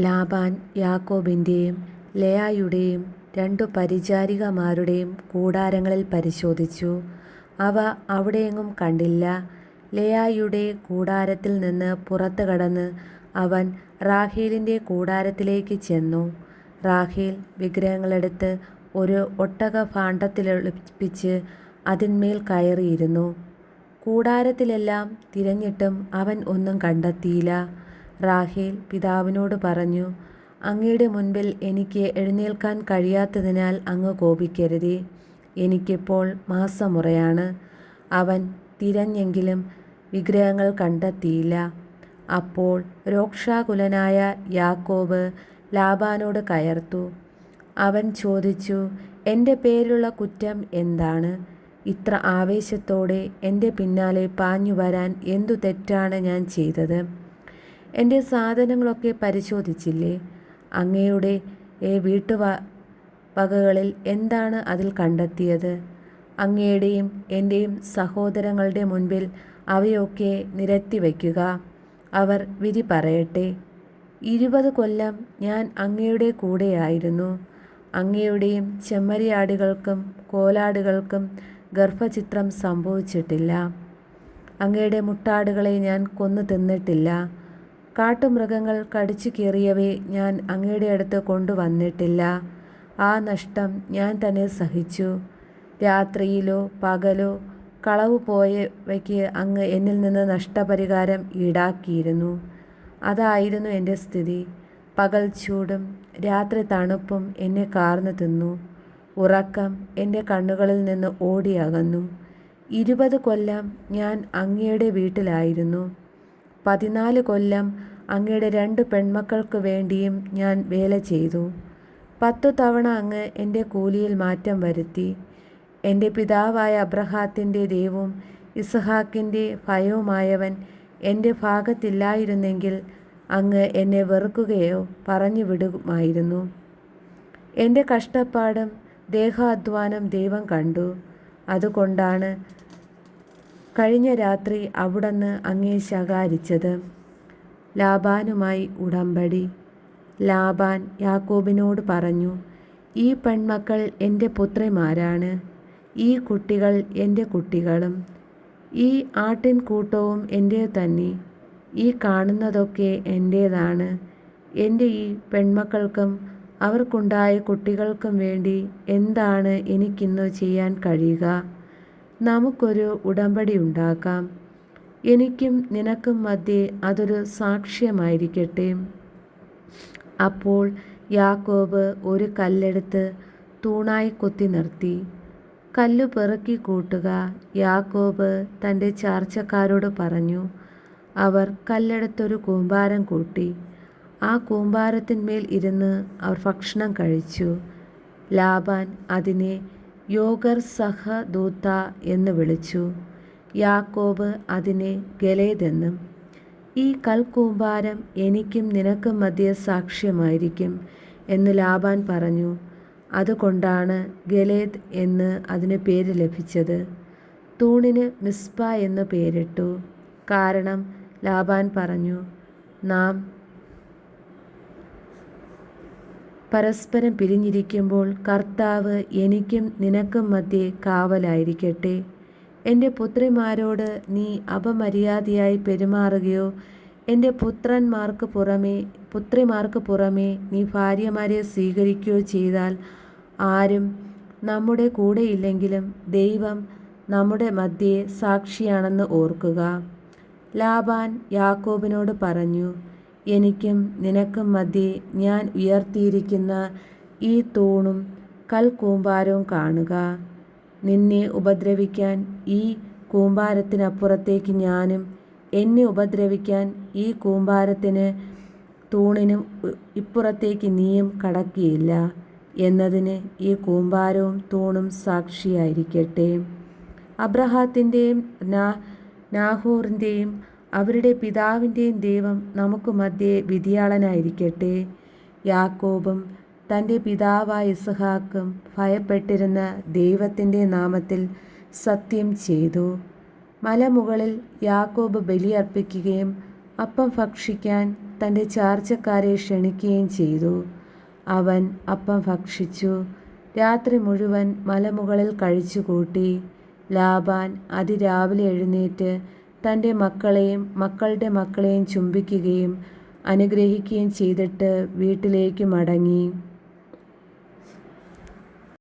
Laban യാക്കോബിൻ്റെയും ലേയായുടെയും 2 പരിചാരികമാരുടെയും കൂടാരങ്ങളിൽ പരിശോധിച്ചു. അവ അവിടെയെങ്ങും കണ്ടില്ല. ലേയായുടെ കൂടാരത്തിൽ നിന്ന് പുറത്ത് കടന്ന് അവൻ റാഹേലിൻ്റെ കൂടാരത്തിലേക്ക് ചെന്നു. റാഹേൽ വിഗ്രഹങ്ങളെടുത്ത് ഒരു ഒട്ടകഭാണ്ഡത്തിലൊളിപ്പിച്ച് അതിന്മേൽ കയറിയിരുന്നു. കൂടാരത്തിലെല്ലാം തിരഞ്ഞിട്ടും അവൻ ഒന്നും കണ്ടെത്തിയില്ല. റാഹേൽ പിതാവിനോട് പറഞ്ഞു, അങ്ങയുടെ മുൻപിൽ എനിക്ക് എഴുന്നേൽക്കാൻ കഴിയാത്തതിനാൽ അങ്ങ് കോപിക്കരുതേ. എനിക്കിപ്പോൾ മാസമുറയാണ്. അവൻ തിരഞ്ഞെങ്കിലും വിഗ്രഹങ്ങൾ കണ്ടെത്തിയില്ല. അപ്പോൾ രോഷാകുലനായ യാക്കോബ് ലാബാനോട് കയർത്തു. അവൻ ചോദിച്ചു, എൻ്റെ പേരിലുള്ള കുറ്റം എന്താണ്? ഇത്ര ആവേശത്തോടെ എൻ്റെ പിന്നാലെ പാഞ്ഞു വരാൻ എന്തു തെറ്റാണ് ഞാൻ ചെയ്തത്? എൻ്റെ സാധനങ്ങളൊക്കെ പരിശോധിച്ചില്ലേ? അങ്ങയുടെ വീട്ടുവകകളിൽ എന്താണ് അതിൽ കണ്ടെത്തിയത്? അങ്ങയുടെയും എൻ്റെയും സഹോദരങ്ങളുടെ മുൻപിൽ അവയൊക്കെ നിരത്തി വയ്ക്കുക. അവർ വിധി പറയട്ടെ. 20 കൊല്ലം ഞാൻ അങ്ങയുടെ കൂടെയായിരുന്നു. അങ്ങയുടെയും ചെമ്മരിയാടുകൾക്കും കോലാടുകൾക്കും ഗർഭഛിദ്രം സംഭവിച്ചിട്ടില്ല. അങ്ങയുടെ മുട്ടാടുകളെ ഞാൻ കൊന്നു തിന്നിട്ടില്ല. കാട്ടുമൃഗങ്ങൾ കടിച്ചു കീറിയവയെ ഞാൻ അങ്ങയുടെ അടുത്ത് കൊണ്ടുവന്നിട്ടില്ല. ആ നഷ്ടം ഞാൻ തന്നെ സഹിച്ചു. രാത്രിയിലോ പകലോ കളവ് പോയവയ്ക്ക് അങ്ങ് എന്നിൽ നിന്ന് നഷ്ടപരിഹാരം ഈടാക്കിയിരുന്നു. അതായിരുന്നു എൻ്റെ സ്ഥിതി. പകൽ ചൂടും രാത്രി തണുപ്പും എന്നെ കാർന്നു തിന്നു. ഉറക്കം എൻ്റെ കണ്ണുകളിൽ നിന്ന് ഓടിയകന്നു. 20 കൊല്ലം ഞാൻ അങ്ങയുടെ വീട്ടിലായിരുന്നു. 14 കൊല്ലം അങ്ങയുടെ 2 പെൺമക്കൾക്ക് വേണ്ടിയും ഞാൻ വേല ചെയ്തു. 10 തവണ അങ്ങ് എൻ്റെ കൂലിയിൽ മാറ്റം വരുത്തി. എൻ്റെ പിതാവായ അബ്രഹാത്തിൻ്റെ ദൈവവും ഇസഹാക്കിൻ്റെ ഭയവുമായവൻ എൻ്റെ ഭാഗത്തില്ലായിരുന്നെങ്കിൽ അങ്ങ് എന്നെ വെറുക്കുകയോ പറഞ്ഞു വിടുമായിരുന്നു. എൻ്റെ കഷ്ടപ്പാടും ദേഹാധ്വാനം ദൈവം കണ്ടു. അതുകൊണ്ടാണ് കഴിഞ്ഞ രാത്രി അവിടുന്ന് അങ്ങയെ ശകാരിച്ചത്. ലാബാനുമായി ഉടമ്പടി. ലാബാൻ യാക്കോബിനോട് പറഞ്ഞു, ഈ പെൺമക്കൾ എൻ്റെ പുത്രിമാരാണ്. ഈ കുട്ടികൾ എൻ്റെ കുട്ടികളും. ഈ ആട്ടിൻകൂട്ടവും എൻ്റെ തന്നെ. ഈ കാണുന്നതൊക്കെ എൻ്റേതാണ്. എൻ്റെ ഈ പെൺമക്കൾക്കും അവർക്കുണ്ടായ കുട്ടികൾക്കും വേണ്ടി എന്താണ് എനിക്കിന്ന് ചെയ്യാൻ കഴിയുക? നമുക്കൊരു ഉടമ്പടി ഉണ്ടാക്കാം. എനിക്കും നിനക്കും മധ്യേ അതൊരു സാക്ഷ്യമായിരിക്കട്ടെ. അപ്പോൾ യാക്കോബ് ഒരു കല്ലെടുത്ത് തൂണായി കൊത്തി നിർത്തി. കല്ല് പെറുക്കി കൂട്ടുക. യാക്കോബ് തൻ്റെ ചാർച്ചക്കാരോട് പറഞ്ഞു. അവർ കല്ലെടുത്തൊരു കൂമ്പാരം കൂട്ടി. ആ കൂമ്പാരത്തിന്മേൽ ഇരുന്ന് അവർ ഭക്ഷണം കഴിച്ചു. ലാബാൻ അതിനെ യോഗർ സഹദൂത്ത എന്ന് വിളിച്ചു. യാക്കോബ് അതിനെ ഗലേദ് എന്നും. ഈ കൽക്കൂമ്പാരം എനിക്കും നിനക്കും മധ്യേ സാക്ഷ്യമായിരിക്കും എന്ന് ലാബാൻ പറഞ്ഞു. അതുകൊണ്ടാണ് ഗലേദ് എന്ന് അതിന് പേര് ലഭിച്ചത്. തൂണിന് മിസ്പ എന്ന് പേരിട്ടു. കാരണം ലാബാൻ പറഞ്ഞു, നാം പരസ്പരം പിരിഞ്ഞിരിക്കുമ്പോൾ കർത്താവ് എനിക്കും നിനക്കും മധ്യേ കാവലായിരിക്കട്ടെ. എൻ്റെ പുത്രിമാരോട് നീ അപമര്യാദയായി പെരുമാറുകയോ എൻ്റെ പുത്രിമാർക്ക് പുറമേ നീ ഭാര്യമാരെ സ്വീകരിക്കുകയോ ചെയ്താൽ ആരും നമ്മുടെ കൂടെയില്ലെങ്കിലും ദൈവം നമ്മുടെ മധ്യേ സാക്ഷിയാണെന്ന് ഓർക്കുക. ലാബാൻ യാക്കോബിനോട് പറഞ്ഞു, എനിക്കും നിനക്കും മധ്യേ ഞാൻ ഉയർത്തിയിരിക്കുന്ന ഈ തൂണും കൽക്കൂമ്പാരവും കാണുക. നിന്നെ ഉപദ്രവിക്കാൻ ഈ കൂമ്പാരത്തിനപ്പുറത്തേക്ക് ഞാനും എന്നെ ഉപദ്രവിക്കാൻ ഈ തൂണിനും ഇപ്പുറത്തേക്ക് നീയും കടക്കുകയില്ല എന്നതിന് ഈ കൂമ്പാരവും തൂണും സാക്ഷിയായിരിക്കട്ടെ. അബ്രഹാത്തിൻ്റെയും നാഹോറിൻ്റെയും അവരുടെ പിതാവിൻ്റെയും ദൈവം നമുക്ക് മധ്യേ വിധിയാളനായിരിക്കട്ടെ. യാക്കോബും തൻ്റെ പിതാവായ ഇസഹാക്കും ഭയപ്പെട്ടിരുന്ന ദൈവത്തിൻ്റെ നാമത്തിൽ സത്യം ചെയ്തു. മലമുകളിൽ യാക്കോബ് ബലിയർപ്പിക്കുകയും അപ്പം ഭക്ഷിക്കാൻ തൻ്റെ ചാർച്ചക്കാരെ ക്ഷണിക്കുകയും ചെയ്തു. അവൻ അപ്പം ഭക്ഷിച്ചു. രാത്രി മുഴുവൻ മലമുകളിൽ കഴിച്ചുകൂട്ടി. ലാബാൻ അതിരാവിലെ എഴുന്നേറ്റ് തൻ്റെ മക്കളെയും മക്കളുടെ മക്കളെയും ചുംബിക്കുകയും അനുഗ്രഹിക്കുകയും ചെയ്തിട്ട് വീട്ടിലേക്ക് മടങ്ങി.